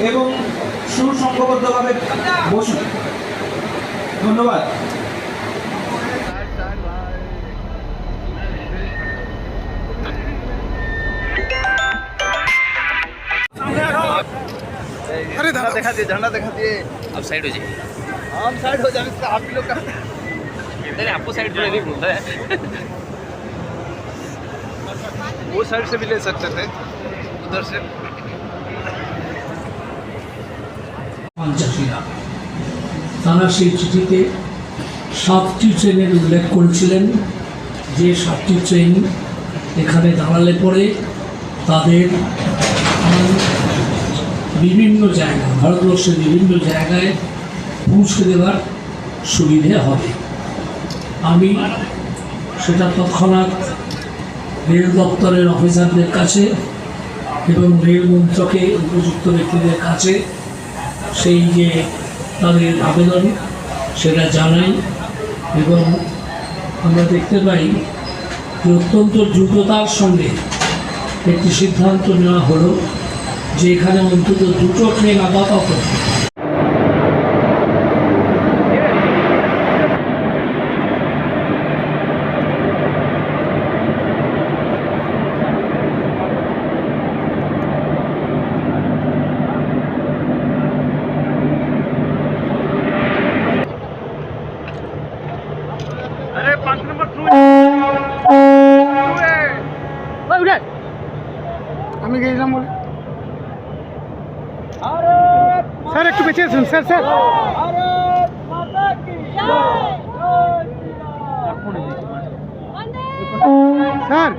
এবং সুসংঘবদ্ধভাবে বসুন। ধন্যবাদ। अरे दिखा दिए, झंडा दिखा दिए। अब साइड हो जाइए। हम साइड हो जाए, आप भी लोग का नहीं, आपको साइड जो नहीं बोल रहा है। वो साइड से भी ले सकते थे, उधर से। পঞ্চাশীরা তারা সেই চিঠিতে 7টি ট্রেনের উল্লেখ করেছিলেন, যে 7টি ট্রেন এখানে দাঁড়ালে পরে তাদের বিভিন্ন জায়গায়, ভারতবর্ষের বিভিন্ন জায়গায় পৌঁছে দেওয়ার সুবিধে হবে। আমি সেটা তৎক্ষণাৎ রেল দপ্তরের অফিসারদের কাছে এবং রেল মন্ত্রকে উপযুক্ত ব্যক্তিদের কাছে সেই যে তাদের আবেদন সেটা জানাই, এবং আমরা দেখতে পাই যে অত্যন্ত দ্রুততার সঙ্গে একটি সিদ্ধান্ত নেওয়া হলো যে এখানে অন্তত 2টো ট্রেন আপাতত अरे 5 नंबर थ्रू আমি গেছিলাম বলে স্যার একটু বেঁচে আছেন স্যার। স্যার স্যার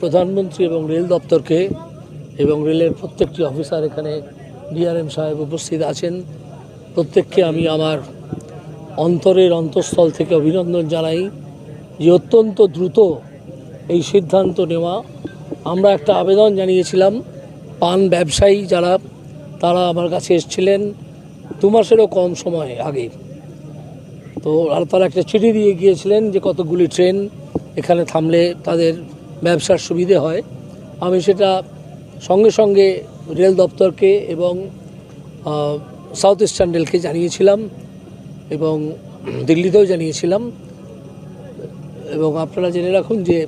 প্রধানমন্ত্রী এবং রেল দপ্তরকে এবং রেলের প্রত্যেকটি অফিসার, এখানে ডিআরএম সাহেব উপস্থিত আছেন, প্রত্যেককে আমি আমার অন্তরের অন্তঃস্থল থেকে অভিনন্দন জানাই যে অত্যন্ত দ্রুত এই সিদ্ধান্ত নেওয়া। আমরা একটা আবেদন জানিয়েছিলাম, পান ব্যবসায়ী যারা, তারা আমার কাছে এসেছিলেন 2 মাসেরও কম সময় আগে। তো আর তারা একটা চিঠি দিয়ে গিয়েছিলেন যে কতগুলি ট্রেন এখানে থামলে তাদের ব্যবসার সুবিধে হয়। আমি সেটা সঙ্গে সঙ্গে রেল দপ্তরকে এবং সাউথ ইস্টার্ন রেলকে জানিয়েছিলাম এবং দিল্লিতেও জানিয়েছিলাম। এবং আপনারা জেনে রাখুন যে